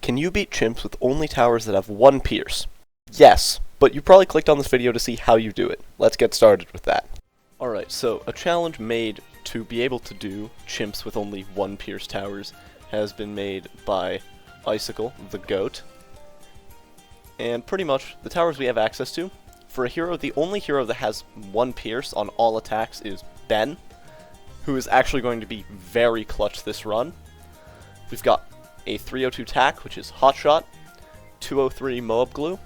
Can you beat chimps with only towers that have one pierce? Yes, but you probably clicked on this video to see how you do it. Let's get started with that. Alright, so a challenge made to be able to do chimps with only one pierce towers has been made by Icicle, the GOAT. And pretty much, the towers we have access to, for a hero, the only hero that has one pierce on all attacks is Ben, who is actually going to be very clutch this run. We've got a 302 tack, which is Hotshot, 203 Moab Glue,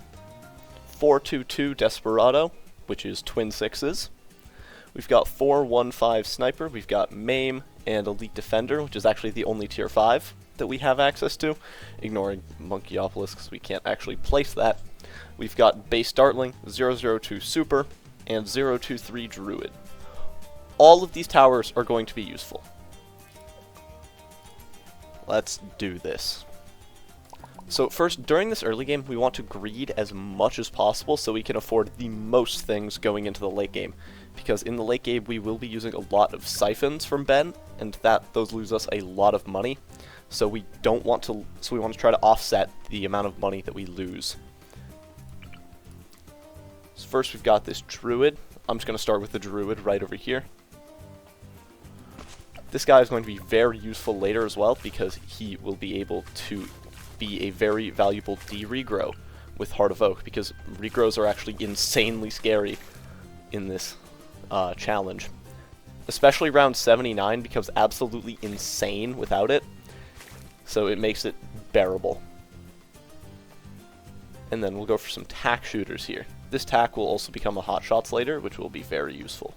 422 Desperado, which is twin sixes. We've got 415 Sniper, we've got Maim, and Elite Defender, which is actually the only tier 5 that we have access to, ignoring Monkeyopolis because we can't actually place that. We've got Base Dartling, 002 Super, and 023 Druid. All of these towers are going to be useful. Let's do this. So first, during this early game, we want to greed as much as possible so we can afford the most things going into the late game. Because in the late game, we will be using a lot of siphons from Ben, and those lose us a lot of money. So we want to try to offset the amount of money that we lose. So first, we've got this Druid. I'm just going to start with the Druid right over here. This guy is going to be very useful later as well, because he will be able to be a very valuable Regrow with Heart of Oak, because Regrows are actually insanely scary in this challenge. Especially round 79 becomes absolutely insane without it, so it makes it bearable. And then we'll go for some tack shooters here. This tack will also become a Hotshots later, which will be very useful.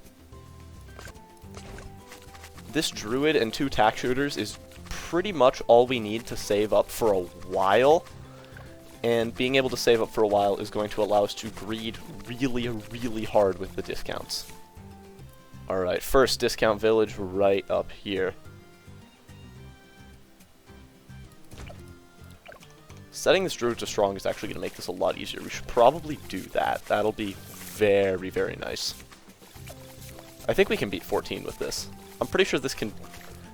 This Druid and 2 tack shooters is pretty much all we need to save up for a while. And being able to save up for a while is going to allow us to greed really, really hard with the discounts. Alright, first discount village right up here. Setting this Druid to strong is actually going to make this a lot easier. We should probably do that. That'll be very, very nice. I think we can beat 14 with this. I'm pretty sure this can,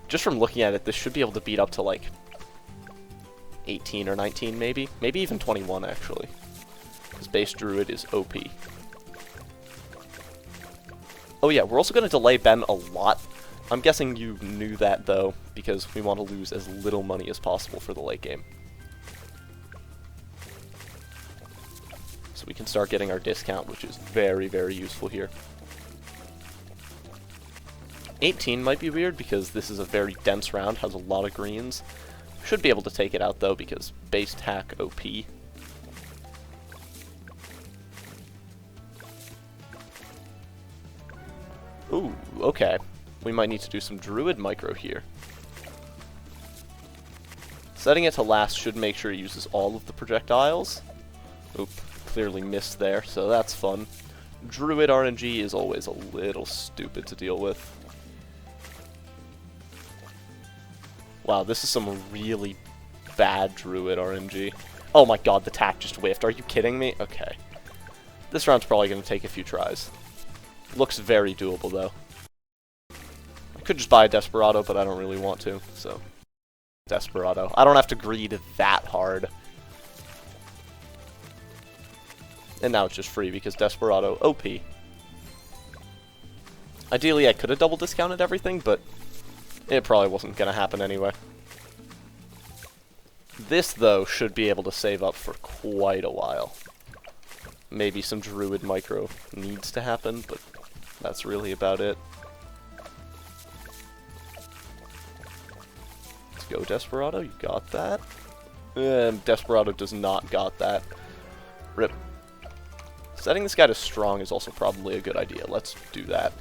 just from looking at it, this should be able to beat up to like 18 or 19 maybe. Maybe even 21 actually. Because base Druid is OP. Oh yeah, we're also going to delay Ben a lot. I'm guessing you knew that though, because we want to lose as little money as possible for the late game. So we can start getting our discount, which is very, very useful here. 18 might be weird because this is a very dense round, has a lot of greens. Should be able to take it out though because base tack OP. Ooh, okay. We might need to do some Druid micro here. Setting it to last should make sure it uses all of the projectiles. Oop, clearly missed there, so that's fun. Druid RNG is always a little stupid to deal with. Wow, this is some really bad Druid RNG. Oh my god, the tack just whiffed. Are you kidding me? Okay. This round's probably going to take a few tries. Looks very doable, though. I could just buy a Desperado, but I don't really want to, so... Desperado. I don't have to greed that hard. And now it's just free, because Desperado OP. Ideally, I could have double discounted everything, but... it probably wasn't going to happen anyway. This, though, should be able to save up for quite a while. Maybe some Druid micro needs to happen, but that's really about it. Let's go, Desperado. You got that? Desperado does not got that. Rip. Setting this guy to strong is also probably a good idea. Let's do that.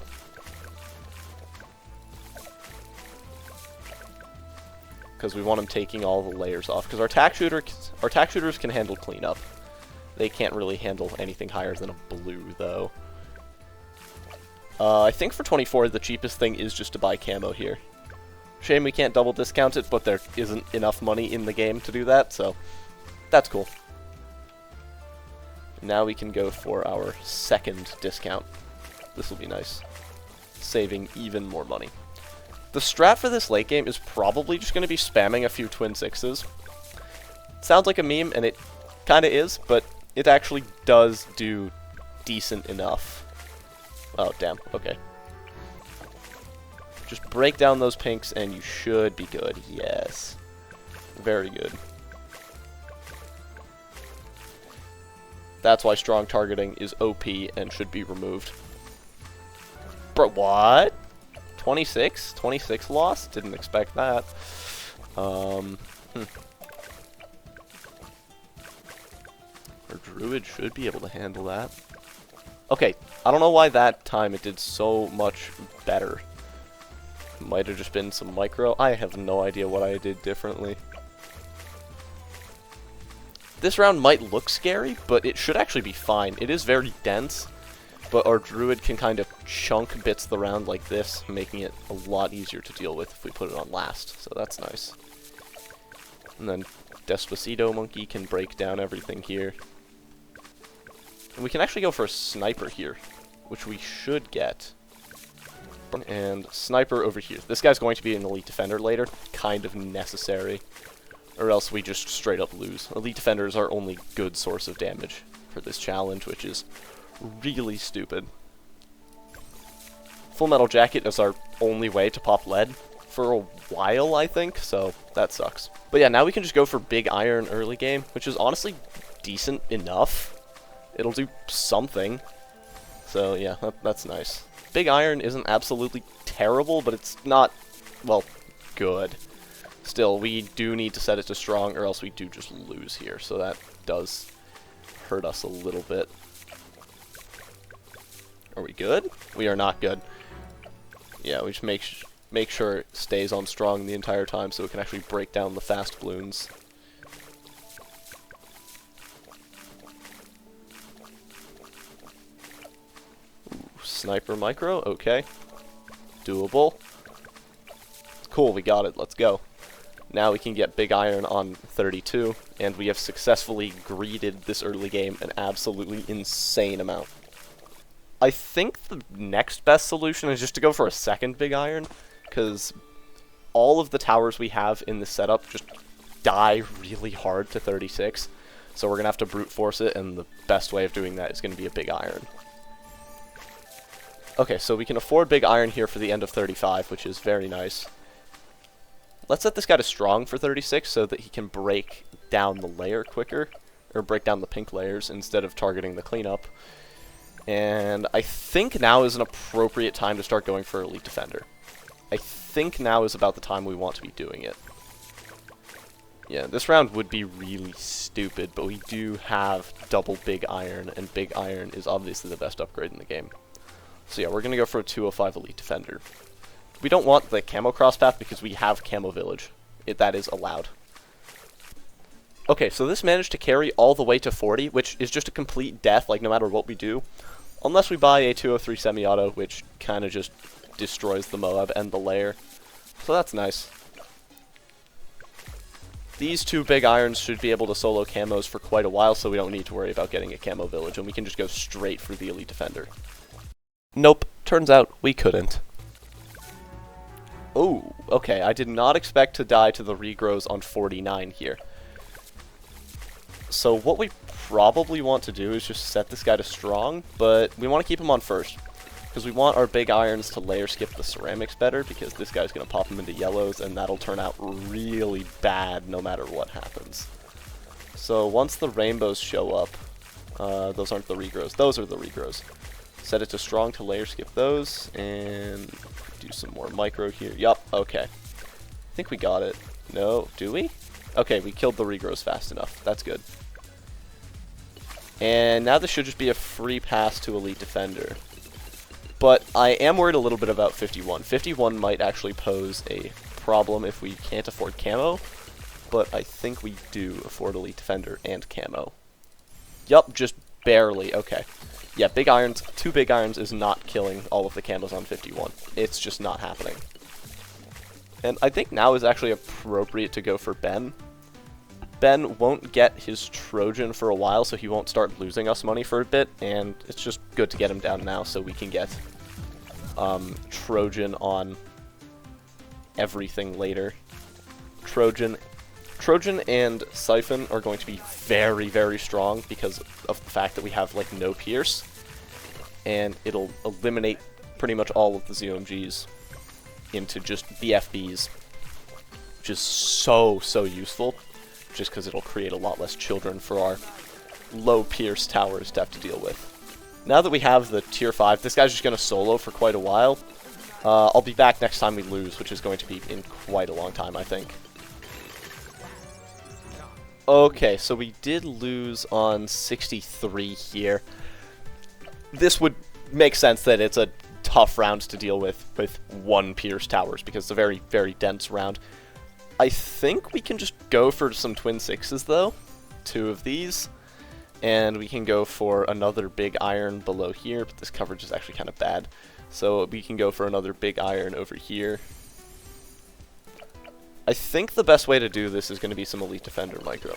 Because we want him taking all the layers off. Because our tack shooters can handle cleanup. They can't really handle anything higher than a blue, though. I think for 24, the cheapest thing is just to buy camo here. Shame we can't double discount it, but there isn't enough money in the game to do that, so that's cool. Now we can go for our second discount. This will be nice. Saving even more money. The strat for this late game is probably just going to be spamming a few twin sixes. sounds like a meme, and it kind of is, but it actually does do decent enough. Oh, damn. Okay. Just break down those pinks, and you should be good. Yes. Very good. That's why strong targeting is OP and should be removed. Bro, what? 26? 26 loss? Didn't expect that. Our druid should be able to handle that. Okay, I don't know why that time it did so much better. Might have just been some micro. I have no idea what I did differently. This round might look scary, but it should actually be fine. It is very dense, but our druid can kind of chunk bits of the round like this, making it a lot easier to deal with if we put it on last, so that's nice. And then Despacito Monkey can break down everything here. And we can actually go for a sniper here, which we should get. And sniper over here. This guy's going to be an elite defender later, kind of necessary. Or else we just straight up lose. Elite Defender is our only good source of damage for this challenge, which is really stupid. Full Metal Jacket is our only way to pop lead for a while, I think, so that sucks. But yeah, now we can just go for Big Iron early game, which is honestly decent enough. It'll do something. So yeah, that's nice. Big Iron isn't absolutely terrible, but it's not, well, good. Still, we do need to set it to strong, or else we do just lose here, so that does hurt us a little bit. Are we good? We are not good. Yeah, we just make sure it stays on strong the entire time so it can actually break down the fast Bloons. Ooh, sniper micro, okay. Doable. Cool, we got it, let's go. Now we can get Big Iron on 32, and we have successfully greeded this early game an absolutely insane amount. I think the next best solution is just to go for a second Big Iron, because all of the towers we have in this setup just die really hard to 36, so we're going to have to brute force it, and the best way of doing that is going to be a Big Iron. Okay, so we can afford Big Iron here for the end of 35, which is very nice. Let's set this guy to strong for 36 so that he can break down the layer quicker, or break down the pink layers instead of targeting the cleanup. And I think now is an appropriate time to start going for Elite Defender. I think now is about the time we want to be doing it. Yeah, this round would be really stupid, but we do have double Big Iron, and Big Iron is obviously the best upgrade in the game. So yeah, we're going to go for a 205 Elite Defender. We don't want the camo cross path because we have camo village. That is allowed. Okay, so this managed to carry all the way to 40, which is just a complete death, like no matter what we do. Unless we buy a 203 semi-auto, which kind of just destroys the Moab and the layer. So that's nice. These two Big Irons should be able to solo camos for quite a while, so we don't need to worry about getting a camo village, and we can just go straight for the Elite Defender. Nope, turns out we couldn't. Oh, okay, I did not expect to die to the Regrows on 49 here. So what we probably want to do is just set this guy to strong, but we want to keep him on first. Because we want our Big Irons to layer skip the ceramics better, because this guy's going to pop them into yellows, and that'll turn out really bad no matter what happens. So once the rainbows show up, those aren't the Regrows, those are the Regrows. Set it to strong to layer skip those, and do some more micro here. Yup, okay. I think we got it. No, do we? Okay, we killed the Regrows fast enough. That's good. And now this should just be a free pass to Elite Defender. But I am worried a little bit about 51. 51 might actually pose a problem if we can't afford camo, but I think we do afford Elite Defender and camo. Yup, just barely. Okay. Yeah, Big Irons, 2 Big Irons is not killing all of the camos on 51. It's just not happening. And I think now is actually appropriate to go for Ben. Ben won't get his Trojan for a while, so he won't start losing us money for a bit, and it's just good to get him down now so we can get Trojan on everything later. Trojan Trojan and Siphon are going to be very, very strong because of the fact that we have, like, no Pierce. And it'll eliminate pretty much all of the ZOMGs into just BFBs, which is so useful, just because it'll create a lot less children for our low Pierce towers to have to deal with. Now that we have the tier 5, this guy's just going to solo for quite a while. I'll be back next time we lose, which is going to be in quite a long time, I think. Okay, so we did lose on 63 here. This would make sense that it's a tough round to deal with one Pierce towers, because it's a very, very dense round. I think we can just go for some twin 6s, though. 2 of these. And we can go for another big iron below here, but this coverage is actually kind of bad. So we can go for another big iron over here. I think the best way to do this is going to be some Elite Defender micro.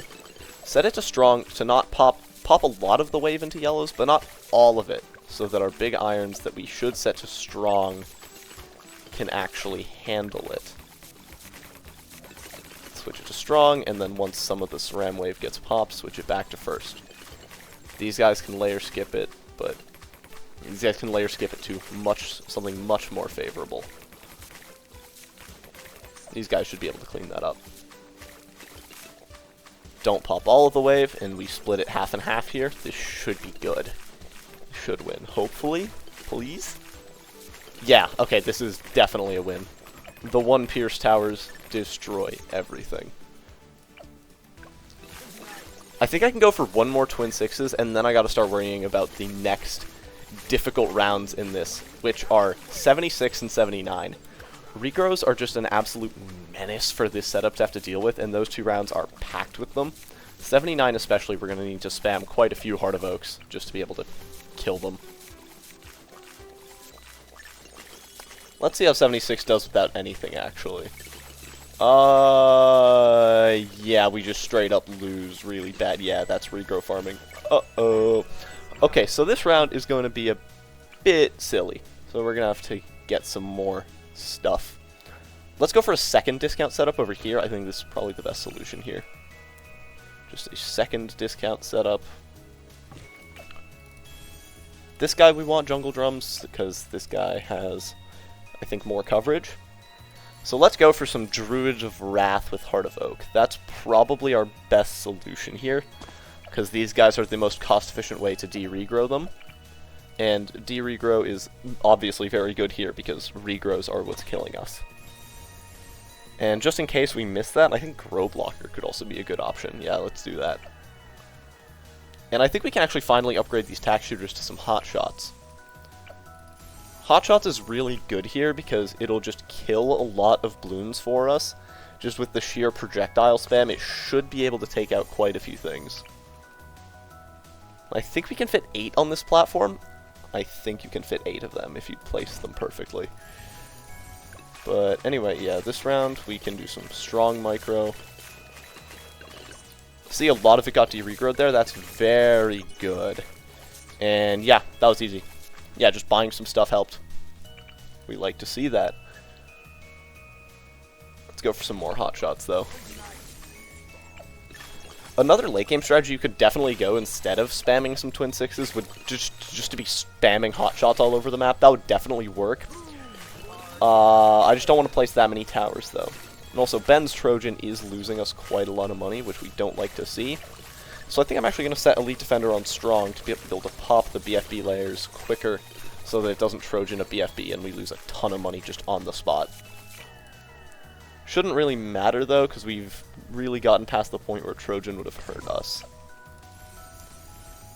Set it to strong to not pop a lot of the wave into yellows, but not all of it, so that our big irons that we should set to strong can actually handle it. Switch it to strong, and then once some of the SRAM wave gets popped, switch it back to first. These guys can layer skip it, but these guys can layer skip it to something much more favorable. These guys should be able to clean that up. Don't pop all of the wave, and we split it half and half here. This should be good. Should win, hopefully. Please? Yeah, okay, this is definitely a win. The 1 Pierce towers destroy everything. I think I can go for 1 more twin 6s, and then I gotta start worrying about the next difficult rounds in this, which are 76 and 79. Regrows are just an absolute menace for this setup to have to deal with, and those 2 rounds are packed with them. 79 especially, we're going to need to spam quite a few Heart of Oaks just to be able to kill them. Let's see how 76 does without anything, actually. Yeah, we just straight up lose really bad. Yeah, that's regrow farming. Uh-oh. Okay, so this round is going to be a bit silly, so we're going to have to get some more stuff. Let's go for a second discount setup over here. I think this is probably the best solution here. Just a second discount setup. This guy we want jungle drums because this guy has, I think, more coverage. So let's go for some Druid of Wrath with Heart of Oak. That's probably our best solution here, because these guys are the most cost-efficient way to de-regrow them. And de-regrow is obviously very good here, because regrows are what's killing us. And just in case we miss that, I think Grow Blocker could also be a good option. Yeah, let's do that. And I think we can actually finally upgrade these tack shooters to some hot shots. Hot shots is really good here because it'll just kill a lot of Bloons for us. Just with the sheer projectile spam, it should be able to take out quite a few things. I think we can fit 8 on this platform. I think you can fit 8 of them if you place them perfectly. But anyway, yeah, this round we can do some strong micro. See, a lot of it got de-regrowed there. That's very good. And yeah, that was easy. Yeah, just buying some stuff helped. We like to see that. Let's go for some more hot shots, though. Another late game strategy you could definitely go instead of spamming some twin 6s would just to be spamming hot shots all over the map. That would definitely work. I just don't want to place that many towers, though. And also, Ben's Trojan is losing us quite a lot of money, which we don't like to see. So I think I'm actually going to set Elite Defender on Strong to be able to pop the BFB layers quicker so that it doesn't Trojan a BFB and we lose a ton of money just on the spot. Shouldn't really matter, though, because we've really gotten past the point where Trojan would have hurt us.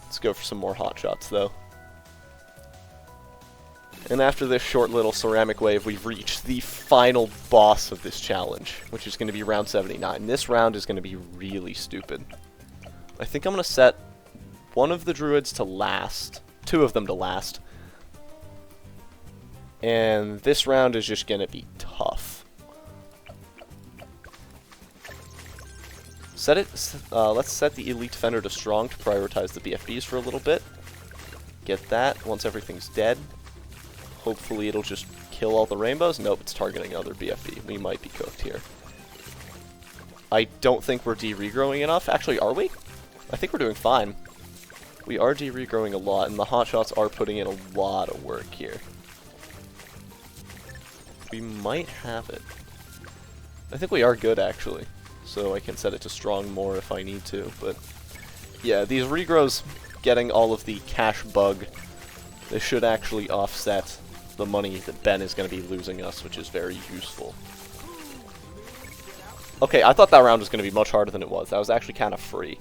Let's go for some more hot shots, though. And after this short little ceramic wave, we've reached the final boss of this challenge, which is going to be round 79. This round is going to be really stupid. I think I'm going to set one of the druids to last, 2 of them to last. And this round is just going to be tough. Let's set the Elite Defender to Strong to prioritize the BFBs for a little bit. Get that once everything's dead. Hopefully it'll just kill all the rainbows. Nope, it's targeting another BFB. We might be cooked here. I don't think we're de-regrowing enough. Actually, are we? I think we're doing fine. We are de-regrowing a lot, and the hotshots are putting in a lot of work here. We might have it. I think we are good, actually. So I can set it to strong more if I need to, but... yeah, these regrows getting all of the cash bug, they should actually offset the money that Ben is going to be losing us, which is very useful. Okay, I thought that round was going to be much harder than it was. That was actually kind of free.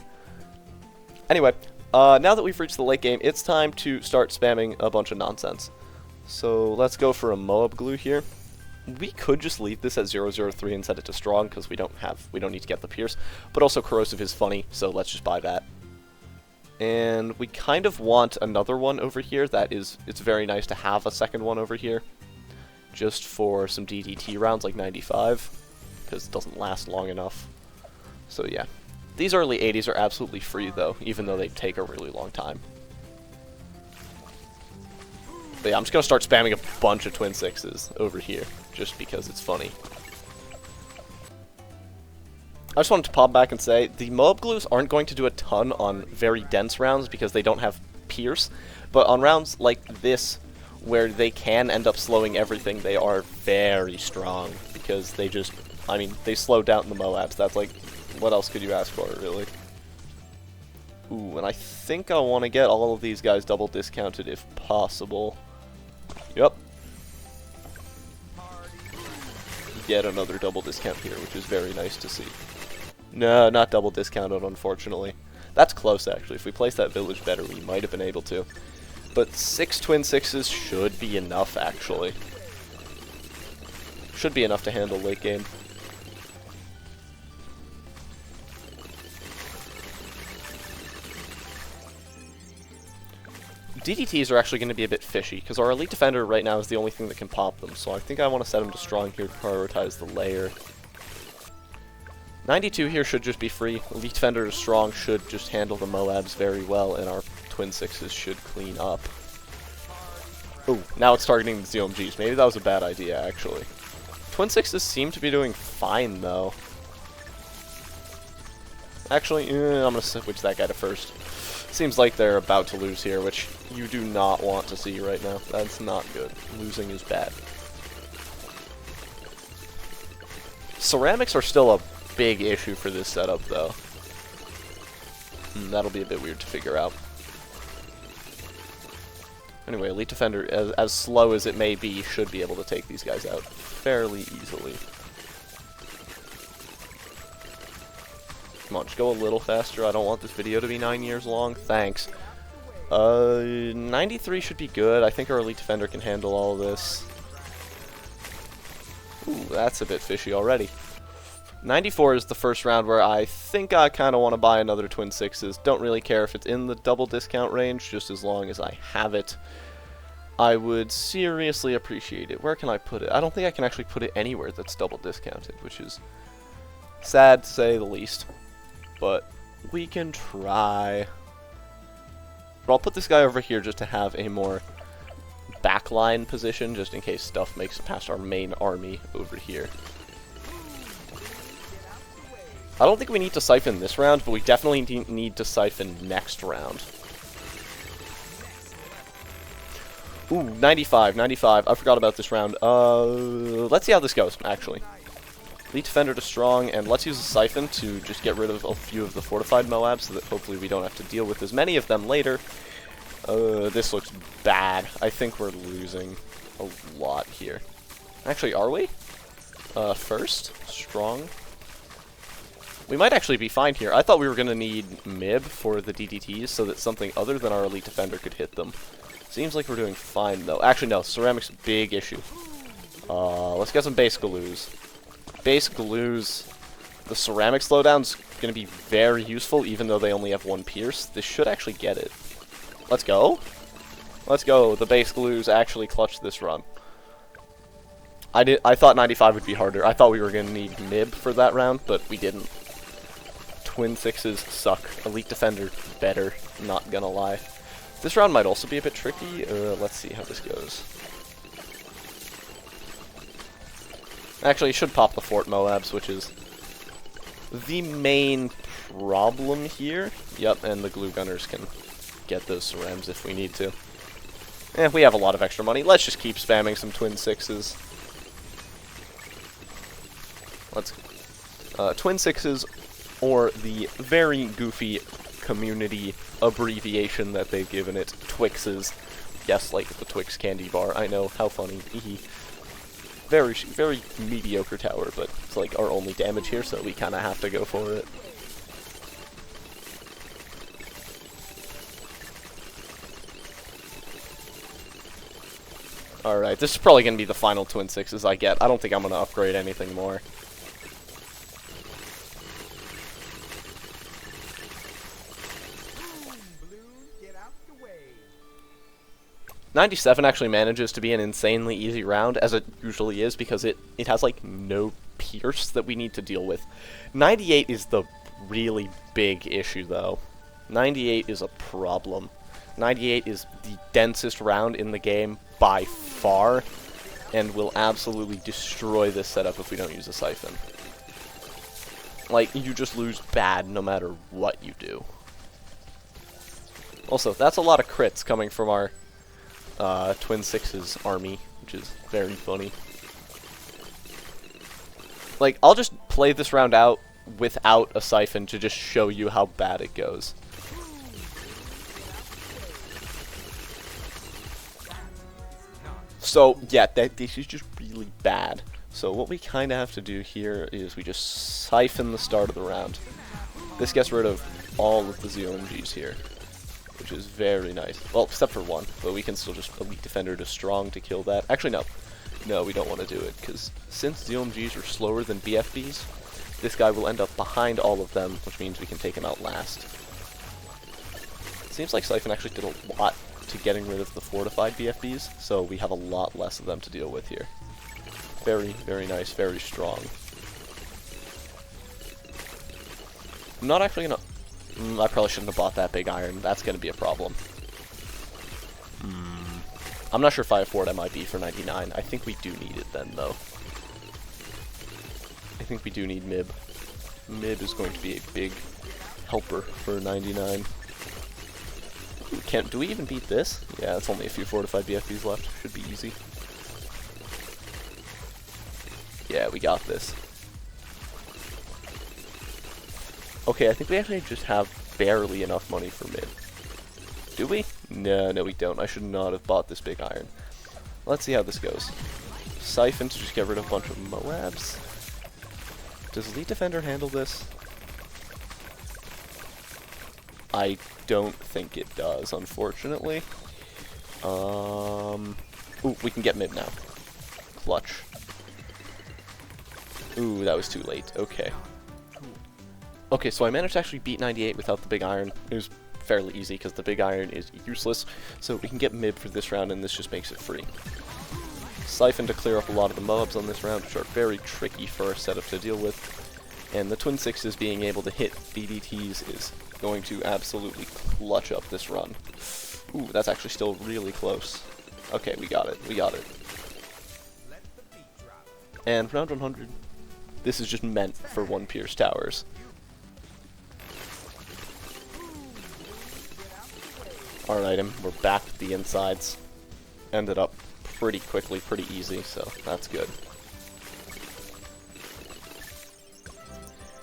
Anyway, now that we've reached the late game, it's time to start spamming a bunch of nonsense. So let's go for a Moab glue here. We could just leave this at 003 and set it to strong because we don't need to get the pierce, but also corrosive is funny, so let's just buy that. And we kind of want another one over here. It's very nice to have a second one over here, just for some DDT rounds like 95, because it doesn't last long enough. So yeah, these early 80s are absolutely free though, even though they take a really long time. But yeah, I'm just going to start spamming a bunch of twin sixes over here, just because it's funny. I just wanted to pop back and say, the Moab glues aren't going to do a ton on very dense rounds because they don't have pierce, but on rounds like this, where they can end up slowing everything, they are very strong, because they just, I mean, they slow down the Moabs. That's like, what else could you ask for, really? Ooh, and I think I want to get all of these guys double discounted if possible. Yep. Get another double discount here, which is very nice to see. No, not double discounted, unfortunately. That's close, actually. If we placed that village better, we might have been able to. But 6 twin sixes should be enough, actually. Should be enough to handle late game. DDTs are actually going to be a bit fishy, because our elite defender right now is the only thing that can pop them, so I think I want to set him to strong here to prioritize the layer. 92 here should just be free. Elite defender to strong should just handle the Moabs very well, and our twin sixes should clean up. Oh, now it's targeting the ZOMGs. Maybe that was a bad idea, actually. Twin sixes seem to be doing fine, though. Actually, I'm going to switch that guy to first. Seems like they're about to lose here, which you do not want to see right now. That's not good. Losing is bad. Ceramics are still a big issue for this setup, though. That'll be a bit weird to figure out. Anyway, Elite Defender, as slow as it may be, should be able to take these guys out fairly easily. Come on, just go a little faster. I don't want this video to be 9 years long. Thanks. 93 should be good. I think our Elite Defender can handle all of this. Ooh, that's a bit fishy already. 94 is the first round where I think I kind of want to buy another twin sixes. Don't really care if it's in the double discount range, just as long as I have it. I would seriously appreciate it. Where can I put it? I don't think I can actually put it anywhere that's double discounted, which is sad to say the least. But we can try. But I'll put this guy over here just to have a more backline position, just in case stuff makes it past our main army over here. I don't think we need to siphon this round, but we definitely need to siphon next round. Ooh, 95, 95. I forgot about this round. Let's see how this goes, actually. Elite Defender to strong, and let's use a siphon to just get rid of a few of the fortified Moabs, so that hopefully we don't have to deal with as many of them later. This looks bad. I think we're losing a lot here. Actually, are we? First, strong. We might actually be fine here. I thought we were going to need MIB for the DDTs so that something other than our Elite Defender could hit them. Seems like we're doing fine, though. Actually, no. Ceramics, big issue. Let's get some base glues. Base glues. The ceramic slowdown's going to be very useful, even though they only have 1 pierce. This should actually get it. Let's go. Let's go. The base glues actually clutched this run. I thought 95 would be harder. I thought we were going to need MIB for that round, but we didn't. Twin sixes suck. Elite Defender better. Not gonna lie. This round might also be a bit tricky. Let's see how this goes. Actually, should pop the Fort Moabs, which is the main problem here. Yep, and the glue gunners can get those cerams if we need to. We have a lot of extra money. Let's just keep spamming some twin sixes. Let's twin sixes, or the very goofy community abbreviation that they've given it, Twixes. Yes, like the Twix candy bar. I know, how funny. Very, very mediocre tower, but it's like our only damage here, so we kind of have to go for it. Alright, this is probably going to be the final twin sixes I get. I don't think I'm going to upgrade anything more. Bloons, get out the way. 97 actually manages to be an insanely easy round, as it usually is, because it has like no pierce that we need to deal with. 98 is the really big issue though. 98 is a problem. 98 is the densest round in the game by far, and will absolutely destroy this setup if we don't use a siphon. Like, you just lose bad no matter what you do. Also, that's a lot of crits coming from our Twin Sixes army, which is very funny. Like, I'll just play this round out without a siphon to just show you how bad it goes. So, yeah, this is just really bad. So what we kind of have to do here is we just siphon the start of the round. This gets rid of all of the ZOMGs here, which is very nice. Well, except for one, but we can still just Elite Defender to Strong to kill that. Actually, no. No, we don't want to do it, because since ZOMGs are slower than BFBs, this guy will end up behind all of them, which means we can take him out last. It seems like Siphon actually did a lot to getting rid of the fortified BFBs, so we have a lot less of them to deal with here. Very, very nice, very strong. I'm not actually gonna... I probably shouldn't have bought that big iron. That's gonna be a problem. I'm not sure if I afford MIB for 99. I think we do need it then, though. I think we do need MIB. MIB is going to be a big helper for 99. Do we even beat this? Yeah, it's only a few fortified BFBs left. Should be easy. Yeah, we got this. Okay, I think we actually just have barely enough money for mid. Do we? No, we don't. I should not have bought this big iron. Let's see how this goes. Siphon to just get rid of a bunch of Moabs. Does Elite Defender handle this? I don't think it does, unfortunately. Ooh, we can get mid now. Clutch. Ooh, that was too late. Okay. Okay, so I managed to actually beat 98 without the big iron. It was fairly easy because the big iron is useless. So we can get mid for this round, and this just makes it free. Siphon to clear up a lot of the Moabs on this round, which are very tricky for our setup to deal with. And the Twin Sixes being able to hit BDTs is going to absolutely clutch up this run. Ooh, that's actually still really close. Okay, we got it. We got it. And round 100. This is just meant for one Pierce Towers. Alright, we're back at the insides. Ended up pretty quickly, pretty easy, so that's good.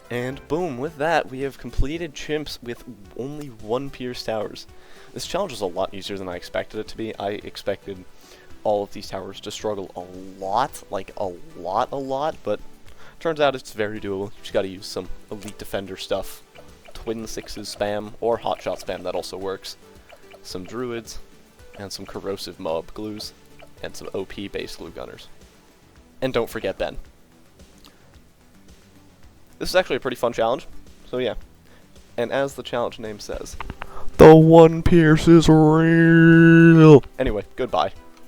And boom, with that, we have completed Chimps with only one Pierce Towers. This challenge was a lot easier than I expected it to be. I expected all of these towers to struggle a lot, like a lot, but turns out it's very doable. You just gotta use some Elite Defender stuff. Twin Sixes spam, or Hotshot spam, that also works. Some Druids, and some Corrosive Mob glues, and some OP base glue gunners. And don't forget Ben. This is actually a pretty fun challenge, so yeah. And as the challenge name says, the one Pierce is real! Anyway, goodbye.